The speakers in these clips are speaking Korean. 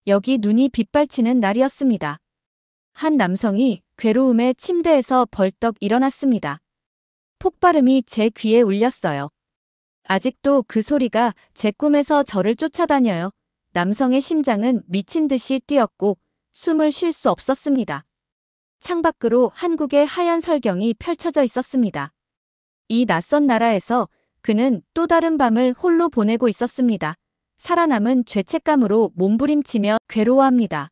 여기 눈이 빗발치는 날이었습니다. 한 남성이 괴로움에 침대에서 벌떡 일어났습니다. 폭발음이 제 귀에 울렸어요. 아직도 그 소리가 제 꿈에서 저를 쫓아다녀요. 남성의 심장은 미친 듯이 뛰었고 숨을 쉴 수 없었습니다. 창밖으로 한국의 하얀 설경이 펼쳐져 있었습니다. 이 낯선 나라에서 그는 또 다른 밤을 홀로 보내고 있었습니다. 살아남은 죄책감으로 몸부림치며 괴로워합니다.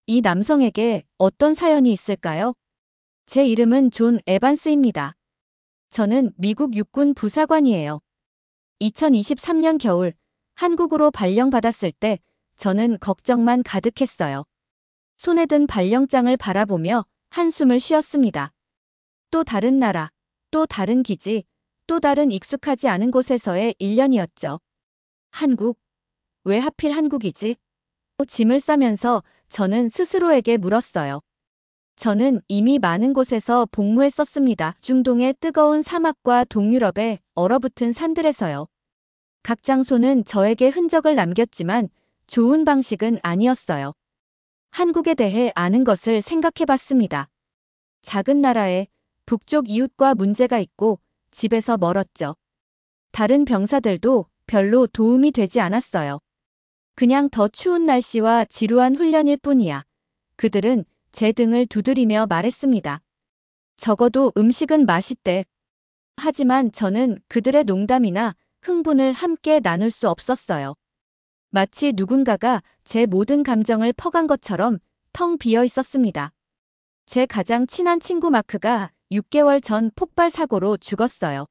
이 남성에게 어떤 사연이 있을까요? 제 이름은 존 에반스입니다. 저는 미국 육군 부사관이에요. 2023년 겨울 한국으로 발령받았을 때 저는 걱정만 가득했어요. 손에 든 발령장을 바라보며 한숨을 쉬었습니다. 또 다른 나라, 또 다른 기지, 또 다른 익숙하지 않은 곳에서의 1년이었죠. 한국? 왜 하필 한국이지? 짐을 싸면서 저는 스스로에게 물었어요. 저는 이미 많은 곳에서 복무했었습니다. 중동의 뜨거운 사막과 동유럽의 얼어붙은 산들에서요. 각 장소는 저에게 흔적을 남겼지만 좋은 방식은 아니었어요. 한국에 대해 아는 것을 생각해봤습니다. 작은 나라에 북쪽 이웃과 문제가 있고 집에서 멀었죠. 다른 병사들도 별로 도움이 되지 않았어요. 그냥 더 추운 날씨와 지루한 훈련일 뿐이야. 그들은 제 등을 두드리며 말했습니다. 적어도 음식은 맛있대. 하지만 저는 그들의 농담이나 흥분을 함께 나눌 수 없었어요. 마치 누군가가 제 모든 감정을 퍼간 것처럼 텅 비어 있었습니다. 제 가장 친한 친구 마크가 6개월 전 폭발 사고로 죽었어요.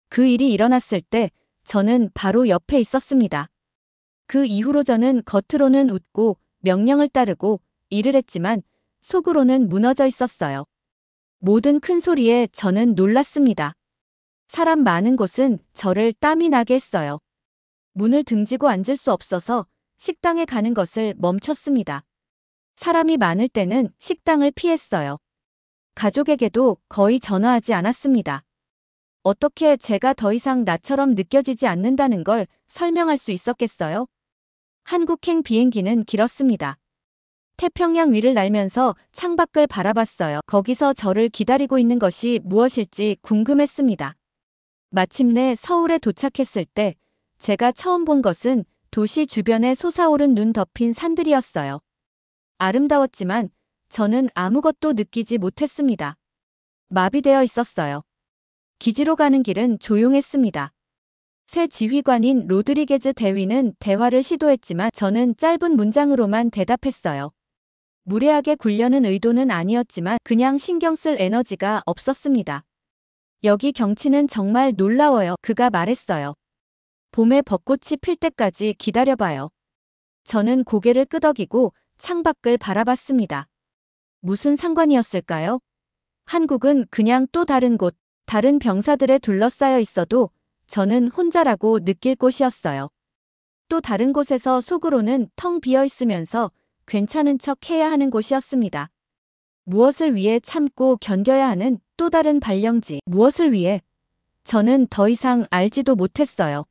그 일이 일어났을 때 저는 바로 옆에 있었습니다. 그 이후로 저는 겉으로는 웃고 명령을 따르고 일을 했지만 속으로는 무너져 있었어요. 모든 큰 소리에 저는 놀랐습니다. 사람 많은 곳은 저를 땀이 나게 했어요. 문을 등지고 앉을 수 없어서 식당에 가는 것을 멈췄습니다. 사람이 많을 때는 식당을 피했어요. 가족에게도 거의 전화하지 않았습니다. 어떻게 제가 더 이상 나처럼 느껴지지 않는다는 걸 설명할 수 있었겠어요? 한국행 비행기는 길었습니다. 태평양 위를 날면서 창밖을 바라봤어요. 거기서 저를 기다리고 있는 것이 무엇일지 궁금했습니다. 마침내 서울에 도착했을 때 제가 처음 본 것은 도시 주변에 솟아오른 눈 덮인 산들이었어요. 아름다웠지만 저는 아무것도 느끼지 못했습니다. 마비되어 있었어요. 기지로 가는 길은 조용했습니다. 새 지휘관인 로드리게즈 대위는 대화를 시도했지만 저는 짧은 문장으로만 대답했어요. 무례하게 굴려는 의도는 아니었지만 그냥 신경 쓸 에너지가 없었습니다. 여기 경치는 정말 놀라워요. 그가 말했어요. 봄에 벚꽃이 필 때까지 기다려봐요. 저는 고개를 끄덕이고 창밖을 바라봤습니다. 무슨 상관이었을까요? 한국은 그냥 또 다른 곳, 다른 병사들에 둘러싸여 있어도 저는 혼자라고 느낄 곳이었어요. 또 다른 곳에서 속으로는 텅 비어 있으면서 괜찮은 척 해야 하는 곳이었습니다. 무엇을 위해 참고 견뎌야 하는 또 다른 발령지, 무엇을 위해? 저는 더 이상 알지도 못했어요.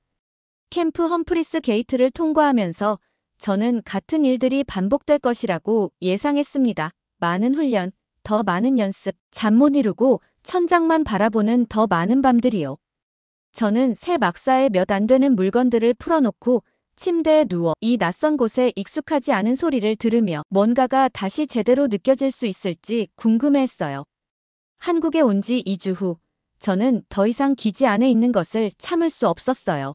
캠프 험프리스 게이트를 통과하면서 저는 같은 일들이 반복될 것이라고 예상했습니다. 많은 훈련, 더 많은 연습, 잠 못 이루고 천장만 바라보는 더 많은 밤들이요. 저는 새 막사에 몇 안 되는 물건들을 풀어놓고 침대에 누워 이 낯선 곳에 익숙하지 않은 소리를 들으며 뭔가가 다시 제대로 느껴질 수 있을지 궁금해했어요. 한국에 온 지 2주 후, 저는 더 이상 기지 안에 있는 것을 참을 수 없었어요.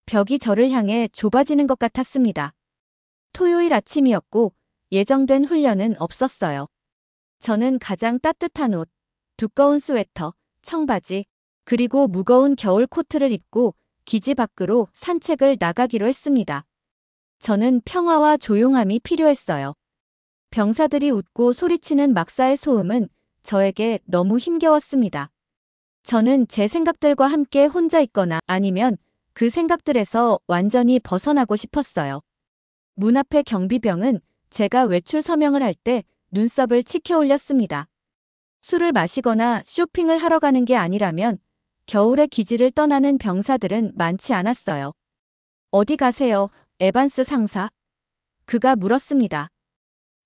벽이 저를 향해 좁아지는 것 같았습니다. 토요일 아침이었고 예정된 훈련은 없었어요. 저는 가장 따뜻한 옷, 두꺼운 스웨터, 청바지, 그리고 무거운 겨울 코트를 입고 기지 밖으로 산책을 나가기로 했습니다. 저는 평화와 조용함이 필요했어요. 병사들이 웃고 소리치는 막사의 소음은 저에게 너무 힘겨웠습니다. 저는 제 생각들과 함께 혼자 있거나 아니면 그 생각들에서 완전히 벗어나고 싶었어요. 문 앞의 경비병은 제가 외출 서명을 할 때 눈썹을 치켜 올렸습니다. 술을 마시거나 쇼핑을 하러 가는 게 아니라면 겨울에 기지를 떠나는 병사들은 많지 않았어요. 어디 가세요, 에반스 상사? 그가 물었습니다.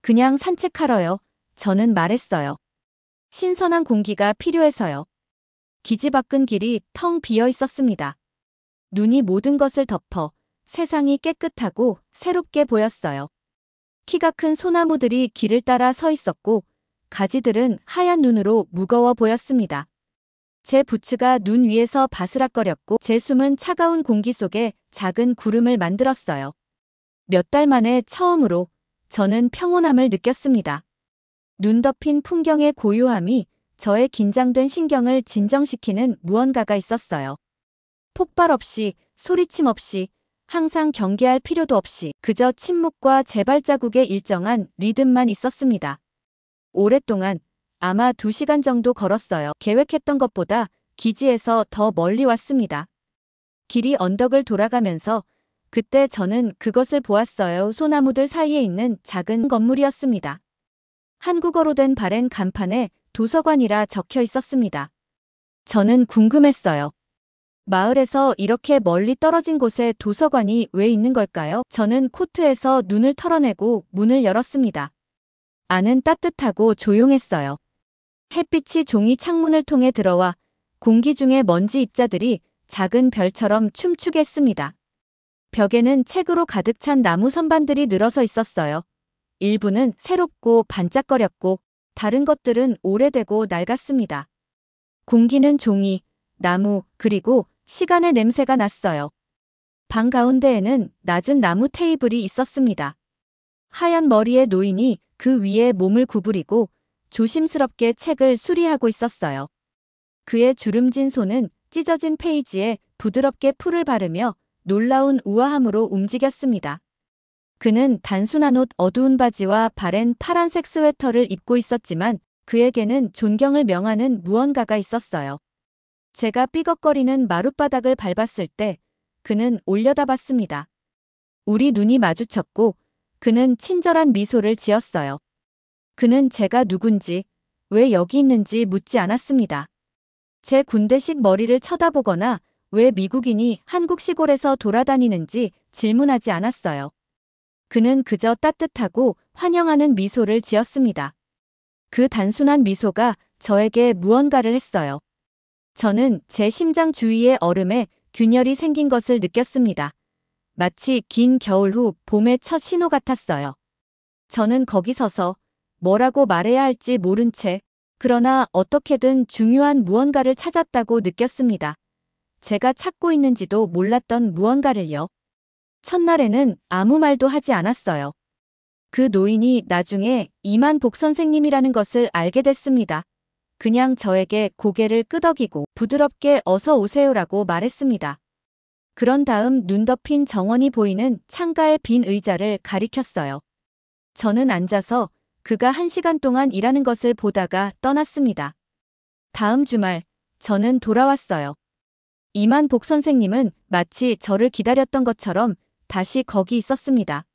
그냥 산책하러요. 저는 말했어요. 신선한 공기가 필요해서요. 기지바꾼 길이 텅 비어 있었습니다. 눈이 모든 것을 덮어 세상이 깨끗하고 새롭게 보였어요. 키가 큰 소나무들이 길을 따라 서 있었고 가지들은 하얀 눈으로 무거워 보였습니다. 제 부츠가 눈 위에서 바스락거렸고 제 숨은 차가운 공기 속에 작은 구름을 만들었어요. 몇 달 만에 처음으로 저는 평온함을 느꼈습니다. 눈 덮인 풍경의 고요함이 저의 긴장된 신경을 진정시키는 무언가가 있었어요. 폭발 없이, 소리침 없이, 항상 경계할 필요도 없이 그저 침묵과 제 발자국의 일정한 리듬만 있었습니다. 오랫동안 아마 2시간 정도 걸었어요. 계획했던 것보다 기지에서 더 멀리 왔습니다. 길이 언덕을 돌아가면서 그때 저는 그것을 보았어요. 소나무들 사이에 있는 작은 건물이었습니다. 한국어로 된 바랜 간판에 도서관이라 적혀 있었습니다. 저는 궁금했어요. 마을에서 이렇게 멀리 떨어진 곳에 도서관이 왜 있는 걸까요? 저는 코트에서 눈을 털어내고 문을 열었습니다. 안은 따뜻하고 조용했어요. 햇빛이 종이 창문을 통해 들어와 공기 중의 먼지 입자들이 작은 별처럼 춤추게 했습니다. 벽에는 책으로 가득 찬 나무 선반들이 늘어서 있었어요. 일부는 새롭고 반짝거렸고 다른 것들은 오래되고 낡았습니다. 공기는 종이, 나무, 그리고 시간의 냄새가 났어요. 방 가운데에는 낮은 나무 테이블이 있었습니다. 하얀 머리의 노인이 그 위에 몸을 구부리고 조심스럽게 책을 수리하고 있었어요. 그의 주름진 손은 찢어진 페이지에 부드럽게 풀을 바르며 놀라운 우아함으로 움직였습니다. 그는 단순한 옷, 어두운 바지와 바랜 파란색 스웨터를 입고 있었지만 그에게는 존경을 명하는 무언가가 있었어요. 제가 삐걱거리는 마룻바닥을 밟았을 때 그는 올려다봤습니다. 우리 눈이 마주쳤고 그는 친절한 미소를 지었어요. 그는 제가 누군지, 왜 여기 있는지 묻지 않았습니다. 제 군대식 머리를 쳐다보거나 왜 미국인이 한국 시골에서 돌아다니는지 질문하지 않았어요. 그는 그저 따뜻하고 환영하는 미소를 지었습니다. 그 단순한 미소가 저에게 무언가를 했어요. 저는 제 심장 주위의 얼음에 균열이 생긴 것을 느꼈습니다. 마치 긴 겨울 후 봄의 첫 신호 같았어요. 저는 거기 서서 뭐라고 말해야 할지 모른 채 그러나 어떻게든 중요한 무언가를 찾았다고 느꼈습니다. 제가 찾고 있는지도 몰랐던 무언가를요. 첫날에는 아무 말도 하지 않았어요. 그 노인이 나중에 이만복 선생님이라는 것을 알게 됐습니다. 그냥 저에게 고개를 끄덕이고 부드럽게 어서 오세요라고 말했습니다. 그런 다음 눈 덮인 정원이 보이는 창가의 빈 의자를 가리켰어요. 저는 앉아서 그가 1시간 동안 일하는 것을 보다가 떠났습니다. 다음 주말 저는 돌아왔어요. 이만복 선생님은 마치 저를 기다렸던 것처럼 다시 거기 있었습니다.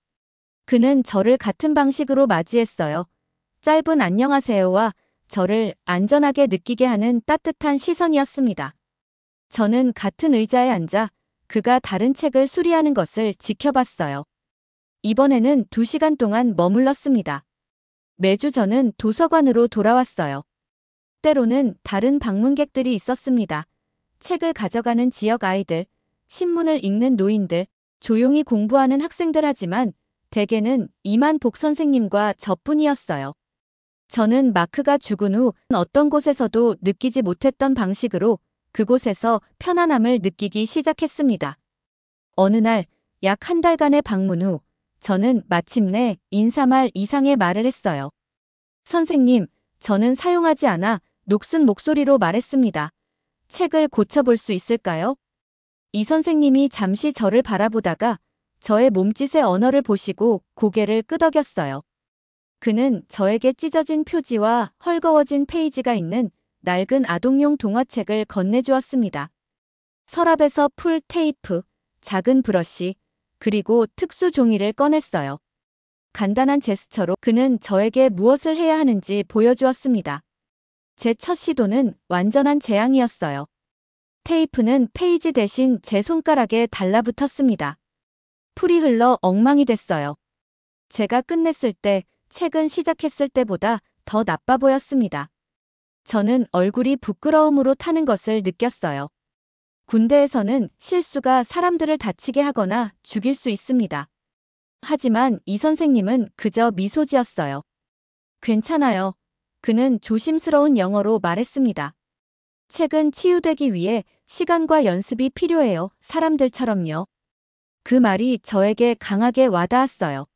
그는 저를 같은 방식으로 맞이했어요. 짧은 안녕하세요와 저를 안전하게 느끼게 하는 따뜻한 시선이었습니다. 저는 같은 의자에 앉아 그가 다른 책을 수리하는 것을 지켜봤어요. 이번에는 2시간 동안 머물렀습니다. 매주 저는 도서관으로 돌아왔어요. 때로는 다른 방문객들이 있었습니다. 책을 가져가는 지역 아이들, 신문을 읽는 노인들, 조용히 공부하는 학생들 하지만 대개는 이만복 선생님과 저뿐이었어요. 저는 마크가 죽은 후 어떤 곳에서도 느끼지 못했던 방식으로 그곳에서 편안함을 느끼기 시작했습니다. 어느 날 약 1달간의 방문 후 저는 마침내 인사말 이상의 말을 했어요. 선생님, 저는 사용하지 않아 녹슨 목소리로 말했습니다. 책을 고쳐볼 수 있을까요? 이 선생님이 잠시 저를 바라보다가 저의 몸짓의 언어를 보시고 고개를 끄덕였어요. 그는 저에게 찢어진 표지와 헐거워진 페이지가 있는 낡은 아동용 동화책을 건네주었습니다. 서랍에서 풀 테이프, 작은 브러쉬, 그리고 특수 종이를 꺼냈어요. 간단한 제스처로 그는 저에게 무엇을 해야 하는지 보여주었습니다. 제 첫 시도는 완전한 재앙이었어요. 테이프는 페이지 대신 제 손가락에 달라붙었습니다. 풀이 흘러 엉망이 됐어요. 제가 끝냈을 때 책은 시작했을 때보다 더 나빠 보였습니다. 저는 얼굴이 부끄러움으로 타는 것을 느꼈어요. 군대에서는 실수가 사람들을 다치게 하거나 죽일 수 있습니다. 하지만 이 선생님은 그저 미소 지었어요. 괜찮아요. 그는 조심스러운 영어로 말했습니다. 책은 치유되기 위해 시간과 연습이 필요해요. 사람들처럼요. 그 말이 저에게 강하게 와닿았어요.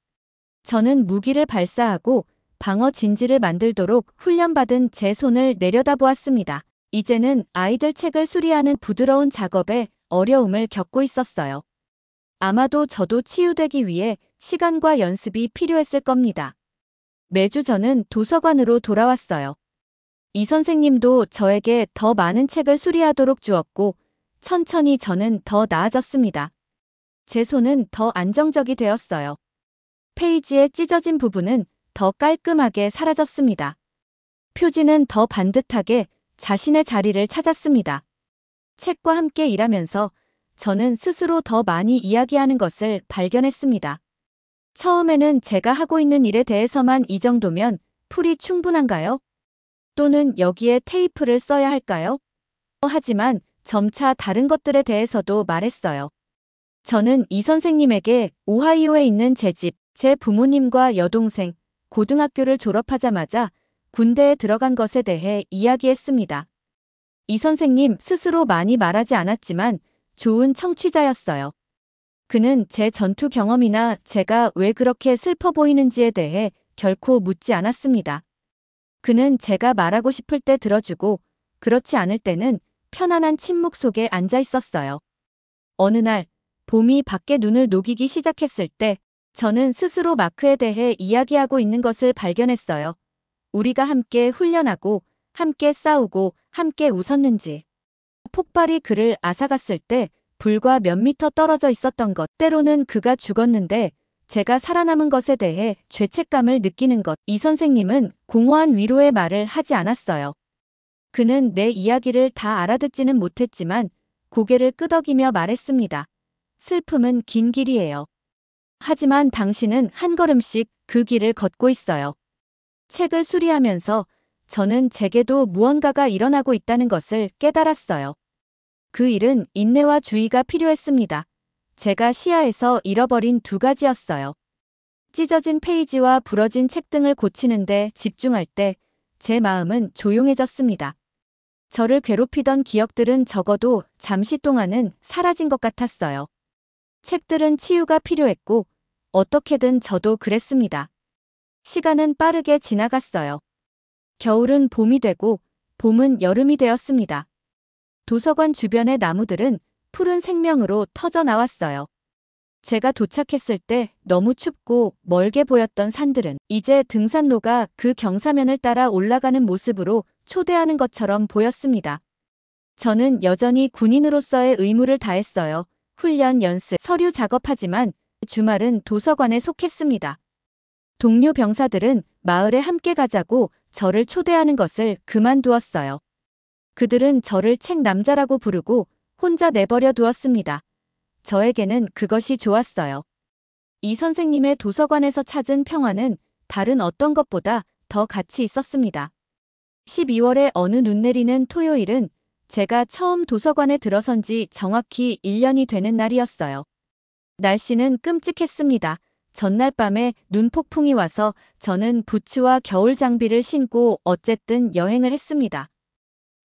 저는 무기를 발사하고 방어 진지를 만들도록 훈련받은 제 손을 내려다보았습니다. 이제는 아이들 책을 수리하는 부드러운 작업에 어려움을 겪고 있었어요. 아마도 저도 치유되기 위해 시간과 연습이 필요했을 겁니다. 매주 저는 도서관으로 돌아왔어요. 이 선생님도 저에게 더 많은 책을 수리하도록 주었고, 천천히 저는 더 나아졌습니다. 제 손은 더 안정적이 되었어요. 페이지에 찢어진 부분은 더 깔끔하게 사라졌습니다. 표지는 더 반듯하게 자신의 자리를 찾았습니다. 책과 함께 일하면서 저는 스스로 더 많이 이야기하는 것을 발견했습니다. 처음에는 제가 하고 있는 일에 대해서만 이 정도면 풀이 충분한가요? 또는 여기에 테이프를 써야 할까요? 하지만 점차 다른 것들에 대해서도 말했어요. 저는 이 선생님에게 오하이오에 있는 제 집, 제 부모님과 여동생, 고등학교를 졸업하자마자 군대에 들어간 것에 대해 이야기했습니다. 이 선생님 스스로 많이 말하지 않았지만 좋은 청취자였어요. 그는 제 전투 경험이나 제가 왜 그렇게 슬퍼 보이는지에 대해 결코 묻지 않았습니다. 그는 제가 말하고 싶을 때 들어주고 그렇지 않을 때는 편안한 침묵 속에 앉아 있었어요. 어느 날 봄이 밖에 눈을 녹이기 시작했을 때 저는 스스로 마크에 대해 이야기하고 있는 것을 발견했어요. 우리가 함께 훈련하고 함께 싸우고 함께 웃었는지. 폭발이 그를 앗아갔을 때 불과 몇 미터 떨어져 있었던 것. 때로는 그가 죽었는데 제가 살아남은 것에 대해 죄책감을 느끼는 것. 이 선생님은 공허한 위로의 말을 하지 않았어요. 그는 내 이야기를 다 알아듣지는 못했지만 고개를 끄덕이며 말했습니다. 슬픔은 긴 길이에요. 하지만 당신은 한 걸음씩 그 길을 걷고 있어요. 책을 수리하면서 저는 제게도 무언가가 일어나고 있다는 것을 깨달았어요. 그 일은 인내와 주의가 필요했습니다. 제가 시야에서 잃어버린 두 가지였어요. 찢어진 페이지와 부러진 책 등을 고치는데 집중할 때 제 마음은 조용해졌습니다. 저를 괴롭히던 기억들은 적어도 잠시 동안은 사라진 것 같았어요. 책들은 치유가 필요했고 어떻게든 저도 그랬습니다. 시간은 빠르게 지나갔어요. 겨울은 봄이 되고 봄은 여름이 되었습니다. 도서관 주변의 나무들은 푸른 생명으로 터져 나왔어요. 제가 도착했을 때 너무 춥고 멀게 보였던 산들은 이제 등산로가 그 경사면을 따라 올라가는 모습으로 초대하는 것처럼 보였습니다. 저는 여전히 군인으로서의 의무를 다했어요. 훈련, 연습, 서류 작업하지만 주말은 도서관에 속했습니다. 동료 병사들은 마을에 함께 가자고 저를 초대하는 것을 그만두었어요. 그들은 저를 책 남자라고 부르고 혼자 내버려 두었습니다. 저에게는 그것이 좋았어요. 이 선생님의 도서관에서 찾은 평화는 다른 어떤 것보다 더 가치 있었습니다. 12월의 어느 눈 내리는 토요일은 제가 처음 도서관에 들어선 지 정확히 1년이 되는 날이었어요. 날씨는 끔찍했습니다. 전날 밤에 눈폭풍이 와서 저는 부츠와 겨울 장비를 신고 어쨌든 여행을 했습니다.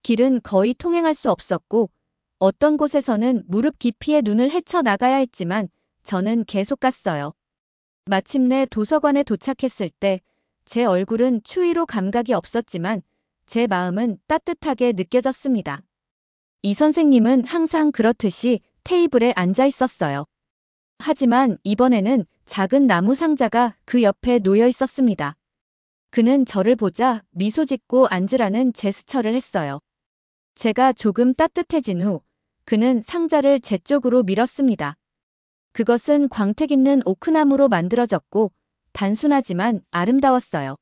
길은 거의 통행할 수 없었고 어떤 곳에서는 무릎 깊이의 눈을 헤쳐 나가야 했지만 저는 계속 갔어요. 마침내 도서관에 도착했을 때 제 얼굴은 추위로 감각이 없었지만 제 마음은 따뜻하게 느껴졌습니다. 이 선생님은 항상 그렇듯이 테이블에 앉아 있었어요. 하지만 이번에는 작은 나무 상자가 그 옆에 놓여 있었습니다. 그는 저를 보자 미소 짓고 앉으라는 제스처를 했어요. 제가 조금 따뜻해진 후 그는 상자를 제 쪽으로 밀었습니다. 그것은 광택 있는 오크나무로 만들어졌고 단순하지만 아름다웠어요.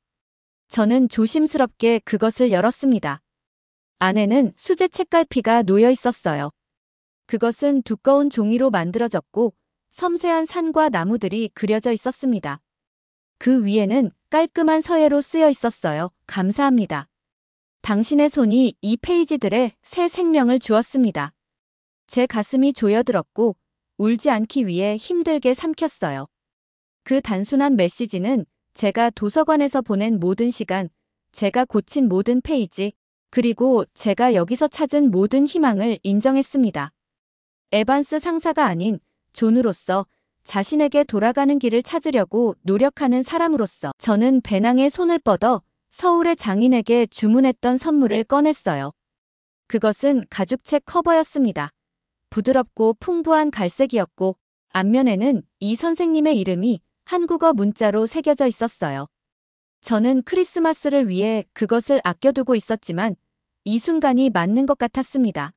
저는 조심스럽게 그것을 열었습니다. 안에는 수제 책갈피가 놓여 있었어요. 그것은 두꺼운 종이로 만들어졌고 섬세한 산과 나무들이 그려져 있었습니다. 그 위에는 깔끔한 서예로 쓰여 있었어요. 감사합니다. 당신의 손이 이 페이지들에 새 생명을 주었습니다. 제 가슴이 조여들었고 울지 않기 위해 힘들게 삼켰어요. 그 단순한 메시지는 제가 도서관에서 보낸 모든 시간, 제가 고친 모든 페이지, 그리고 제가 여기서 찾은 모든 희망을 인정했습니다. 에반스 상사가 아닌 존으로서 자신에게 돌아가는 길을 찾으려고 노력하는 사람으로서 저는 배낭에 손을 뻗어 서울의 장인에게 주문했던 선물을 꺼냈어요. 그것은 가죽책 커버였습니다. 부드럽고 풍부한 갈색이었고 앞면에는 이 선생님의 이름이 한국어 문자로 새겨져 있었어요. 저는 크리스마스를 위해 그것을 아껴두고 있었지만 이 순간이 맞는 것 같았습니다.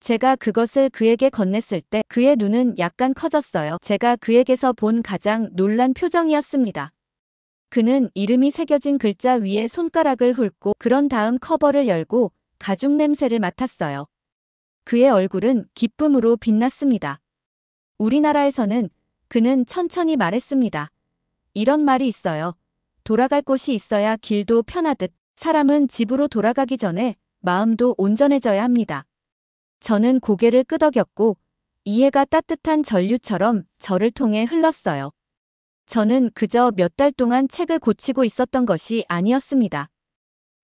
제가 그것을 그에게 건넸을 때 그의 눈은 약간 커졌어요. 제가 그에게서 본 가장 놀란 표정이었습니다. 그는 이름이 새겨진 글자 위에 손가락을 훑고 그런 다음 커버를 열고 가죽 냄새를 맡았어요. 그의 얼굴은 기쁨으로 빛났습니다. 우리나라에서는 그는 천천히 말했습니다. 이런 말이 있어요. 돌아갈 곳이 있어야 길도 편하듯 사람은 집으로 돌아가기 전에 마음도 온전해져야 합니다. 저는 고개를 끄덕였고 이해가 따뜻한 전류처럼 저를 통해 흘렀어요. 저는 그저 몇 달 동안 책을 고치고 있었던 것이 아니었습니다.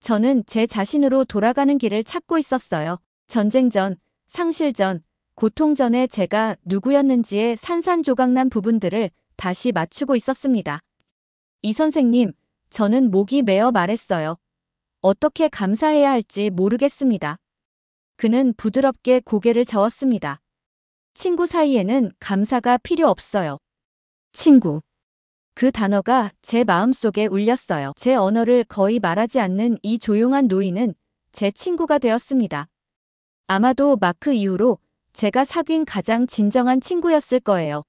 저는 제 자신으로 돌아가는 길을 찾고 있었어요. 전쟁 전, 상실 전, 고통 전에 제가 누구였는지의 산산조각난 부분들을 다시 맞추고 있었습니다. 이 선생님, 저는 목이 메어 말했어요. 어떻게 감사해야 할지 모르겠습니다. 그는 부드럽게 고개를 저었습니다. 친구 사이에는 감사가 필요 없어요. 친구. 그 단어가 제 마음속에 울렸어요. 제 언어를 거의 말하지 않는 이 조용한 노인은 제 친구가 되었습니다. 아마도 마크 이후로 제가 사귄 가장 진정한 친구였을 거예요.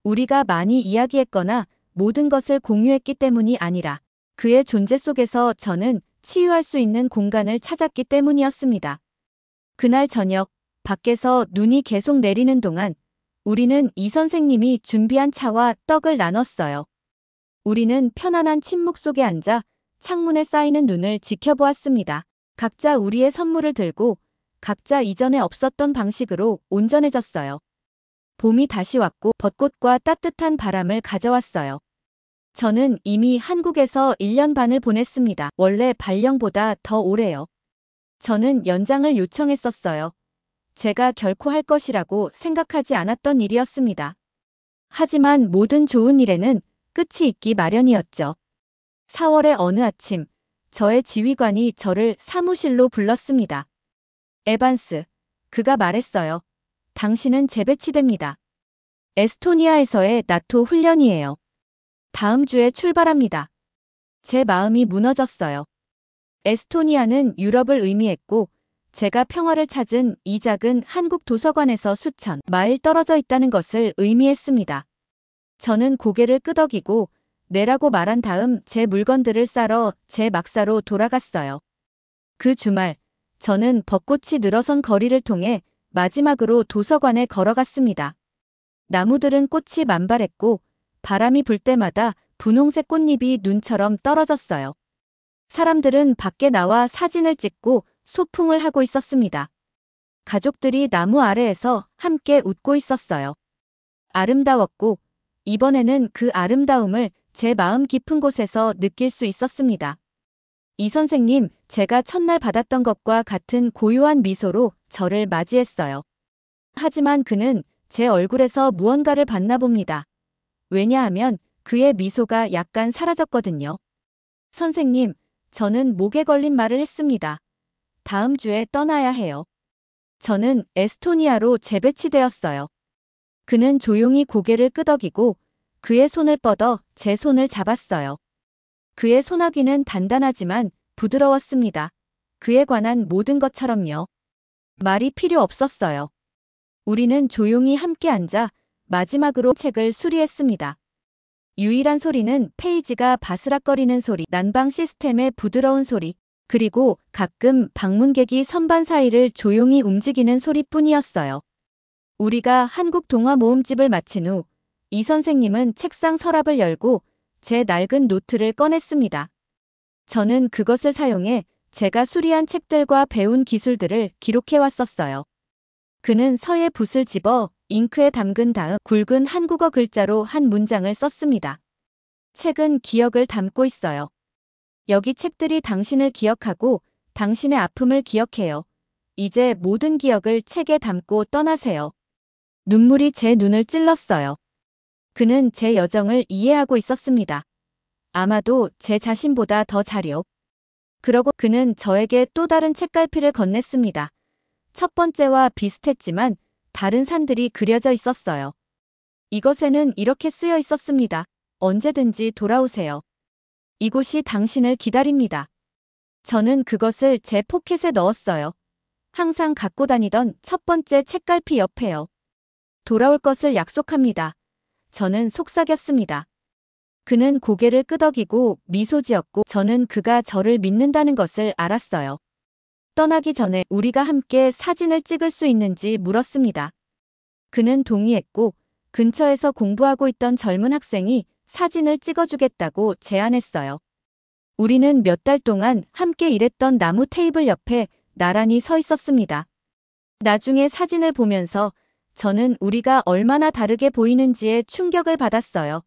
우리가 많이 이야기했거나 모든 것을 공유했기 때문이 아니라 그의 존재 속에서 저는 치유할 수 있는 공간을 찾았기 때문이었습니다. 그날 저녁, 밖에서 눈이 계속 내리는 동안 우리는 이 선생님이 준비한 차와 떡을 나눴어요. 우리는 편안한 침묵 속에 앉아 창문에 쌓이는 눈을 지켜보았습니다. 각자 우리의 선물을 들고 각자 이전에 없었던 방식으로 온전해졌어요. 봄이 다시 왔고 벚꽃과 따뜻한 바람을 가져왔어요. 저는 이미 한국에서 1년 반을 보냈습니다. 원래 발령보다 더 오래요. 저는 연장을 요청했었어요. 제가 결코 할 것이라고 생각하지 않았던 일이었습니다. 하지만 모든 좋은 일에는 끝이 있기 마련이었죠. 4월의 어느 아침, 저의 지휘관이 저를 사무실로 불렀습니다. 에반스, 그가 말했어요. 당신은 재배치됩니다. 에스토니아에서의 나토 훈련이에요. 다음 주에 출발합니다. 제 마음이 무너졌어요. 에스토니아는 유럽을 의미했고 제가 평화를 찾은 이 작은 한국 도서관에서 수천 마일 떨어져 있다는 것을 의미했습니다. 저는 고개를 끄덕이고 내라고 말한 다음 제 물건들을 싸러 제 막사로 돌아갔어요. 그 주말, 저는 벚꽃이 늘어선 거리를 통해 마지막으로 도서관에 걸어갔습니다. 나무들은 꽃이 만발했고 바람이 불 때마다 분홍색 꽃잎이 눈처럼 떨어졌어요. 사람들은 밖에 나와 사진을 찍고 소풍을 하고 있었습니다. 가족들이 나무 아래에서 함께 웃고 있었어요. 아름다웠고 이번에는 그 아름다움을 제 마음 깊은 곳에서 느낄 수 있었습니다. 이 선생님, 제가 첫날 받았던 것과 같은 고요한 미소로 저를 맞이했어요. 하지만 그는 제 얼굴에서 무언가를 봤나 봅니다. 왜냐하면 그의 미소가 약간 사라졌거든요. 선생님, 저는 목에 걸린 말을 했습니다. 다음 주에 떠나야 해요. 저는 에스토니아로 재배치되었어요. 그는 조용히 고개를 끄덕이고 그의 손을 뻗어 제 손을 잡았어요. 그의 소나기는 단단하지만 부드러웠습니다. 그에 관한 모든 것처럼요. 말이 필요 없었어요. 우리는 조용히 함께 앉아 마지막으로 책을 수리했습니다. 유일한 소리는 페이지가 바스락거리는 소리, 난방 시스템의 부드러운 소리, 그리고 가끔 방문객이 선반 사이를 조용히 움직이는 소리뿐이었어요. 우리가 한국 동화 모음집을 마친 후 이 선생님은 책상 서랍을 열고 제 낡은 노트를 꺼냈습니다. 저는 그것을 사용해 제가 수리한 책들과 배운 기술들을 기록해 왔었어요. 그는 서예 붓을 집어 잉크에 담근 다음 굵은 한국어 글자로 한 문장을 썼습니다. 책은 기억을 담고 있어요. 여기 책들이 당신을 기억하고 당신의 아픔을 기억해요. 이제 모든 기억을 책에 담고 떠나세요. 눈물이 제 눈을 찔렀어요. 그는 제 여정을 이해하고 있었습니다. 아마도 제 자신보다 더 잘요. 그러고 그는 저에게 또 다른 책갈피를 건넸습니다. 첫 번째와 비슷했지만 다른 산들이 그려져 있었어요. 이것에는 이렇게 쓰여 있었습니다. 언제든지 돌아오세요. 이곳이 당신을 기다립니다. 저는 그것을 제 포켓에 넣었어요. 항상 갖고 다니던 첫 번째 책갈피 옆에요. 돌아올 것을 약속합니다. 저는 속삭였습니다. 그는 고개를 끄덕이고 미소 지었고 저는 그가 저를 믿는다는 것을 알았어요. 떠나기 전에 우리가 함께 사진을 찍을 수 있는지 물었습니다. 그는 동의했고 근처에서 공부하고 있던 젊은 학생이 사진을 찍어주겠다고 제안했어요. 우리는 몇 달 동안 함께 일했던 나무 테이블 옆에 나란히 서 있었습니다. 나중에 사진을 보면서 저는 우리가 얼마나 다르게 보이는지에 충격을 받았어요.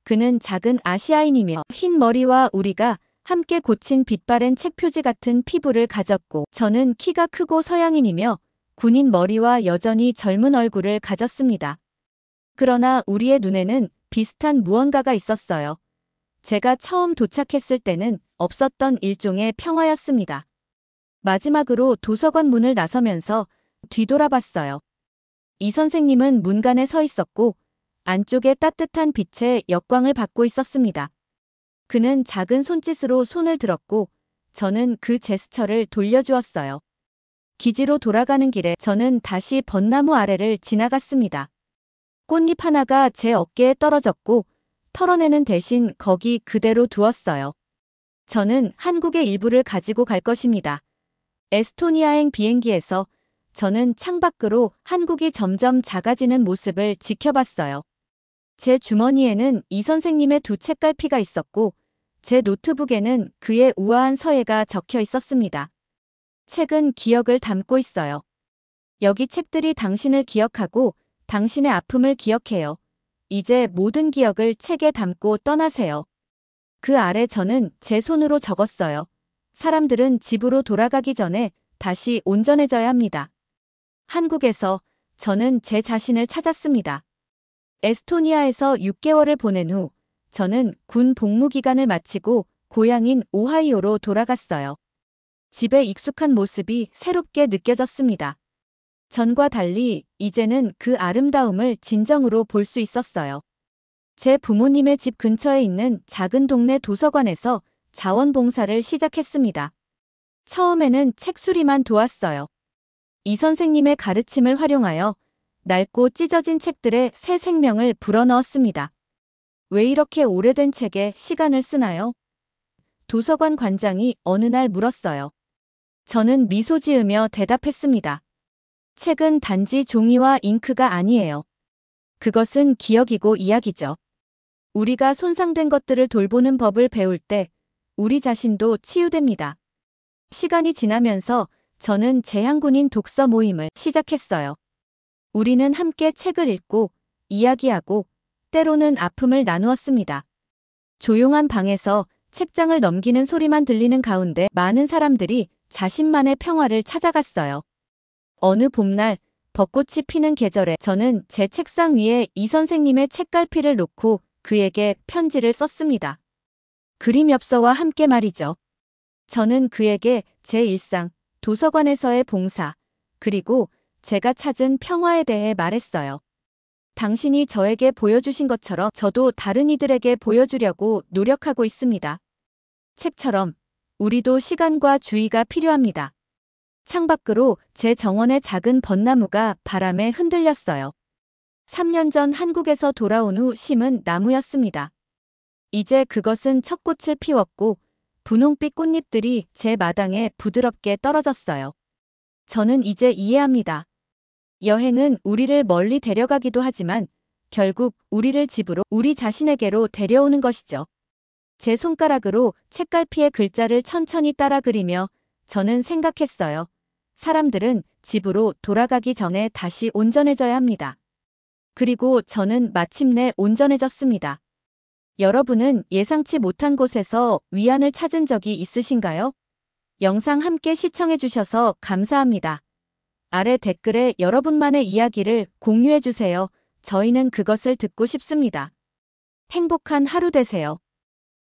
그는 작은 아시아인이며 흰 머리와 우리가 함께 고친 빛바랜 책 표지 같은 피부를 가졌고 저는 키가 크고 서양인이며 군인 머리와 여전히 젊은 얼굴을 가졌습니다. 그러나 우리의 눈에는 비슷한 무언가가 있었어요. 제가 처음 도착했을 때는 없었던 일종의 평화였습니다. 마지막으로 도서관 문을 나서면서 뒤돌아봤어요. 이 선생님은 문간에 서 있었고 안쪽에 따뜻한 빛의 역광을 받고 있었습니다. 그는 작은 손짓으로 손을 들었고 저는 그 제스처를 돌려주었어요. 기지로 돌아가는 길에 저는 다시 벚나무 아래를 지나갔습니다. 꽃잎 하나가 제 어깨에 떨어졌고 털어내는 대신 거기 그대로 두었어요. 저는 한국의 일부를 가지고 갈 것입니다. 에스토니아행 비행기에서 저는 창밖으로 한국이 점점 작아지는 모습을 지켜봤어요. 제 주머니에는 이 선생님의 두 책갈피가 있었고 제 노트북에는 그의 우아한 서예가 적혀 있었습니다. 책은 기억을 담고 있어요. 여기 책들이 당신을 기억하고 당신의 아픔을 기억해요. 이제 모든 기억을 책에 담고 떠나세요. 그 아래 저는 제 손으로 적었어요. 사람들은 집으로 돌아가기 전에 다시 온전해져야 합니다. 한국에서 저는 제 자신을 찾았습니다. 에스토니아에서 6개월을 보낸 후 저는 군 복무 기간을 마치고 고향인 오하이오로 돌아갔어요. 집에 익숙한 모습이 새롭게 느껴졌습니다. 전과 달리 이제는 그 아름다움을 진정으로 볼 수 있었어요. 제 부모님의 집 근처에 있는 작은 동네 도서관에서 자원봉사를 시작했습니다. 처음에는 책수리만 도왔어요. 이 선생님의 가르침을 활용하여 낡고 찢어진 책들에 새 생명을 불어넣었습니다. 왜 이렇게 오래된 책에 시간을 쓰나요? 도서관 관장이 어느 날 물었어요. 저는 미소 지으며 대답했습니다. 책은 단지 종이와 잉크가 아니에요. 그것은 기억이고 이야기죠. 우리가 손상된 것들을 돌보는 법을 배울 때 우리 자신도 치유됩니다. 시간이 지나면서 저는 재향군인 독서 모임을 시작했어요. 우리는 함께 책을 읽고 이야기하고 때로는 아픔을 나누었습니다. 조용한 방에서 책장을 넘기는 소리만 들리는 가운데 많은 사람들이 자신만의 평화를 찾아갔어요. 어느 봄날 벚꽃이 피는 계절에 저는 제 책상 위에 이 선생님의 책갈피를 놓고 그에게 편지를 썼습니다. 그림 엽서와 함께 말이죠. 저는 그에게 제 일상, 도서관에서의 봉사, 그리고 제가 찾은 평화에 대해 말했어요. 당신이 저에게 보여주신 것처럼 저도 다른 이들에게 보여주려고 노력하고 있습니다. 책처럼 우리도 시간과 주의가 필요합니다. 창밖으로 제 정원의 작은 벚나무가 바람에 흔들렸어요. 3년 전 한국에서 돌아온 후 심은 나무였습니다. 이제 그것은 첫 꽃을 피웠고 분홍빛 꽃잎들이 제 마당에 부드럽게 떨어졌어요. 저는 이제 이해합니다. 여행은 우리를 멀리 데려가기도 하지만 결국 우리를 집으로, 우리 자신에게로 데려오는 것이죠. 제 손가락으로 책갈피의 글자를 천천히 따라 그리며 저는 생각했어요. 사람들은 집으로 돌아가기 전에 다시 온전해져야 합니다. 그리고 저는 마침내 온전해졌습니다. 여러분은 예상치 못한 곳에서 위안을 찾은 적이 있으신가요? 영상 함께 시청해주셔서 감사합니다. 아래 댓글에 여러분만의 이야기를 공유해주세요. 저희는 그것을 듣고 싶습니다. 행복한 하루 되세요.